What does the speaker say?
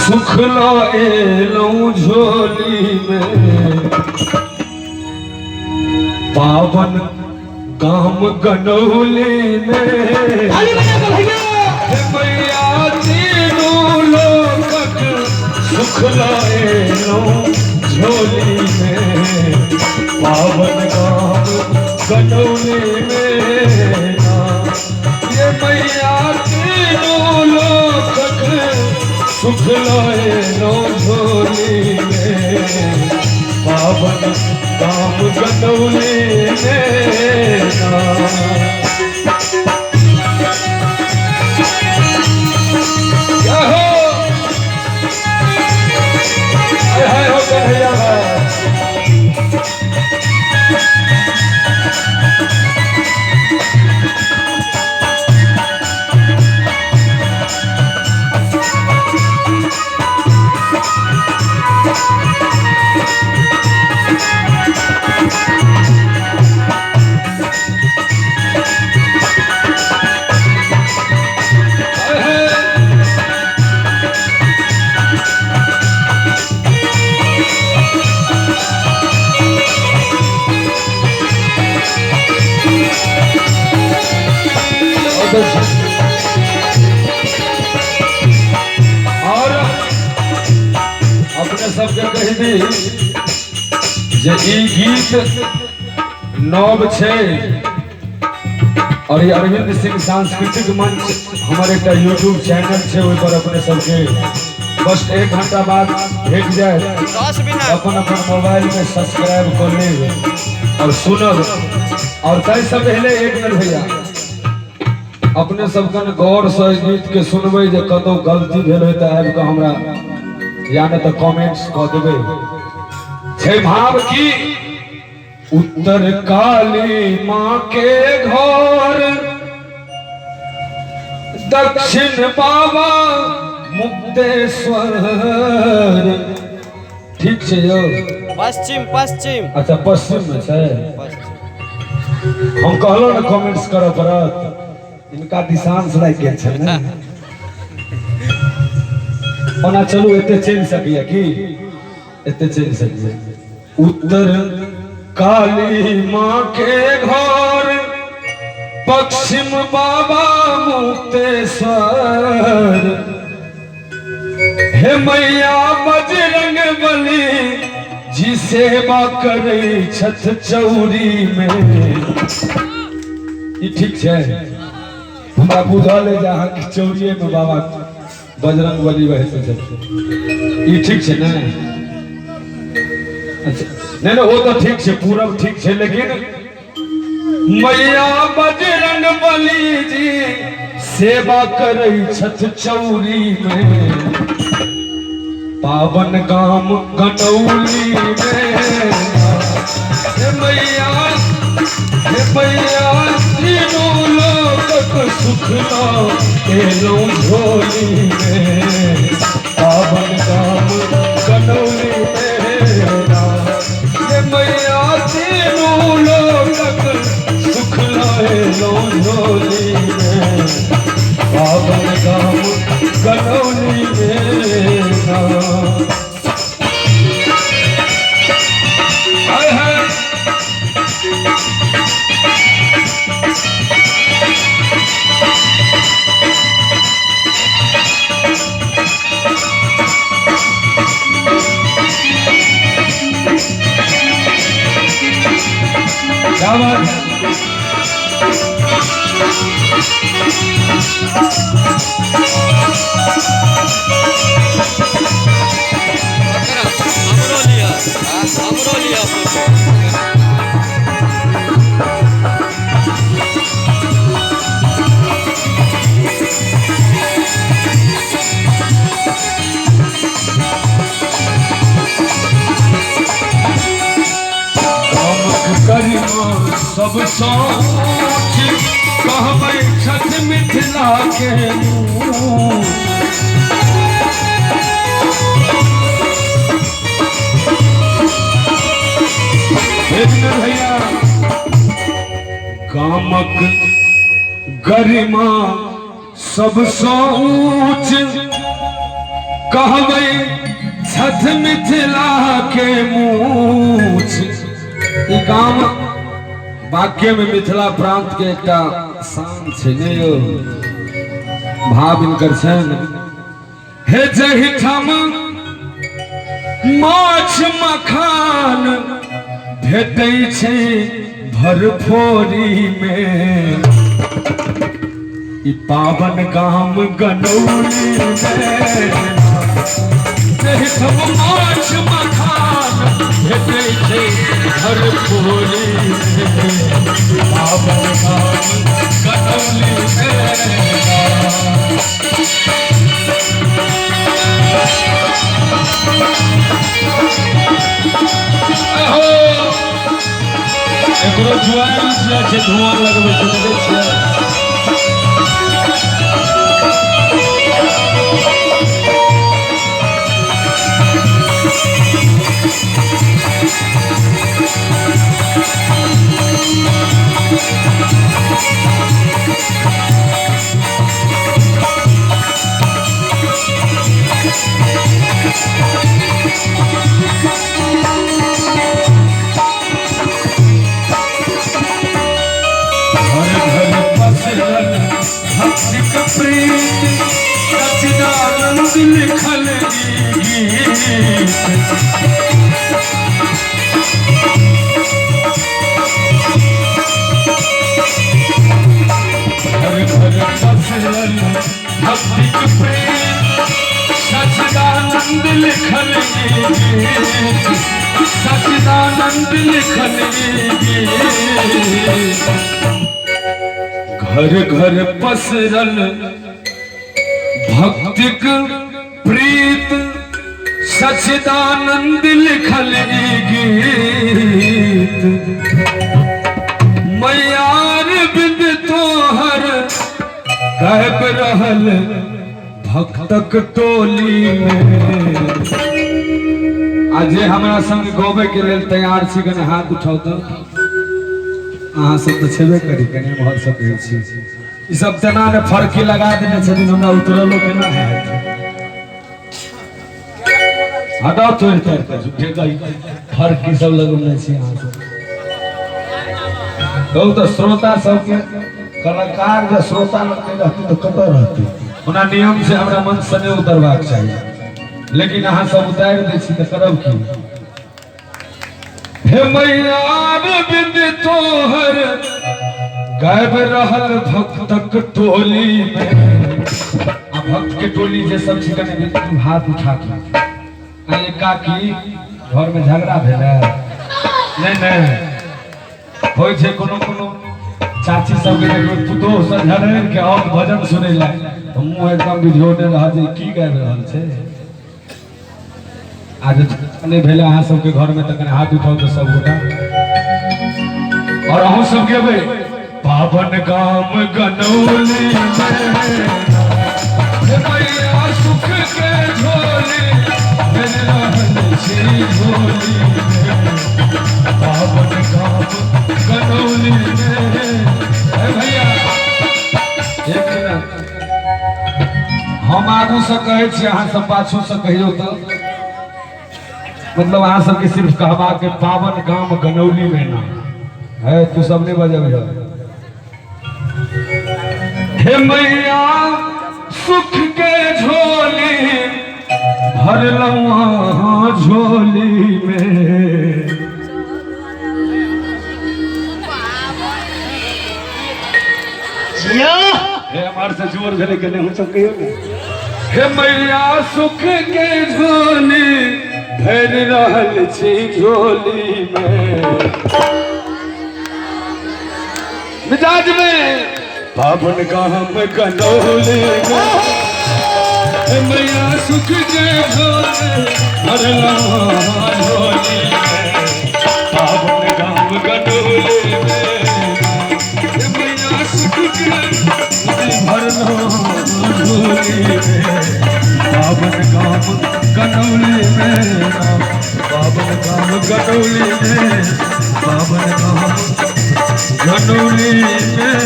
सुख लाएलूं झोली में पावन गाम गनौली में मैया तीनों लोकक सुख लाएलूं झोली में पावन गाम गनौली में ये मैया तीनों लोकक सुख लाएलूं झोली में पावन गाम गनौली में क्या हो कन्हैया और अपने सबके कही दी जे ई गीत नव छे और ये अरविंद सिंह सांस्कृतिक मंच हमारे एक यूट्यूब चैनल छे ओइ पर अपने सबके बस 1 घंटा बाद भेज जाए अपन मोबाइल में सब्सक्राइब कर ले और सुनब और तय से पहले एक मिनट भैया अपने सबकन गौर से गीत के सुनबे जे कतो गलती भेल है त आबि के हमरा या न त कमेंट्स क देबे छै भाव की उत्तर काली मां के घर दक्षिण बाबा मुक्तेश्वर ठीक छै यो पश्चिम पश्चिम अच्छा पश्चिम में छै हम कहलो न कमेंट्स करऽ पड़त इनका दिशांश लाग गेल छै ने ओना चलू एते चल सकिए कि एते चल सकिए उत्तर काली मां के घर पश्चिम बाबा मुक्तेश्वर हे मैया बजरंग बली जी सेवा करे छठ चौरी में ई ठीक छै हमरा बुझल है जहाँ की चौरिये में बाबा बजरंग बली बहते छथिन ई ठीक छै ने अच्छा नहीं वो तो ठीक है पूरब ठीक है लेकिन मैया बजरंग बली जी सेवा करे छठ चौरी में पावन गाम गनौली में मैया तीनों लोकक सुख लाएलूं झोली में पावन गाम गनौली में मैया तीनों लोकक सुख लाएलूं झोली में पावन गाम गनौली में क्या बात है हमरो लिया सब सोच कहबै छठ मिथिला के भैया गामक गरिमा सबसो ऊंच कहबै छठ मिथिला के मूछ। ई काम वाक्य में मिथिला प्रांत के एक शान छे ने यो भाव इनकर छन। हे जहिठाम माछ मखान भेटै छै भरफोरी में, ई पावन गाम गनौली में जहिठाम माछ मखान भेटै छै भरफोरी में, पावन गाम गनौली एकरो जुआन से धुआं लगबै छै देखै छियै। सच्चिदानंद लिखल गीत, घर घर पसरल भक्ति के प्रेम, सच्चिदानंद लिखल गीत, सच्चिदानंद लिखल गीत। घर घर पसरल भक्तिक प्रीत, सच्चिदानंद लिखल गीत। मैयार बिंद तोहर कहब रहल भक्तक टोली में। आज हमरा संग गौबे के लेल तैयार छी, कने हाथ उठाउ तो। अहाँ सब तो छेबे करी, कने भर सकै छी। ई सब तना ने फरकी लगा देने छथिन, हमरा उतरलो केना है। हटाओ तोड़ तोड़ के झूठे का फरकी सब लगौने छी अहाँ सब। कहू तो श्रोता सब के कलाकार जे श्रोता लग रहती तो कतऽ रहती। ओना नियम से हमरा मन सने उतरबाक चाहिए, लेकिन अहाँ सब उतार दै छी तो करब की। हे मैया बिंद तोहर गायब रहल भक्तक टोली में। आ भक्त के टोली जे सब छी कने हाथ उठा के अरे काकी घर में झगड़ा भेलै नहीं होय छै। कोनो कोनो चाची सब के पुतोह से झगड़ के और भजन सुनै ला हमहु एकदम वीडियो ने रह जे की गाबि रहल छै। आज नहीं भेले अहाँ सबके घर में तक हाथ उठाओ तो सब गोटा और अहूँ सब गेबै। पावन गाम गनौली में मैया सुख के झोली मिल रहल छी झोली में। पावन गाम गनौली में भैया एक मिनट हम आगू से कहै छी, अहाँ सब पाछू से कहियो तो मतलब अहाँ सबके सिर्फ कहबा के पावन गाम गनौली में ना है। तू सब ने बजब हे मैया सुख के झोली भरलौं झोली में। हे हमार से जोर भेले के नहीं सब कहियो ने। हे मैया सुख के झोली भर रहल छी झोली में। मिजाज में पावन गाम गनौली में मैया सुख के झोली भरलौं झोली में। पावन गाम गनौली में मैया सुख के भरलौं झोली में। पावन गाम गनौली में पावन गाम गनौली में पावन गाम गनौली में।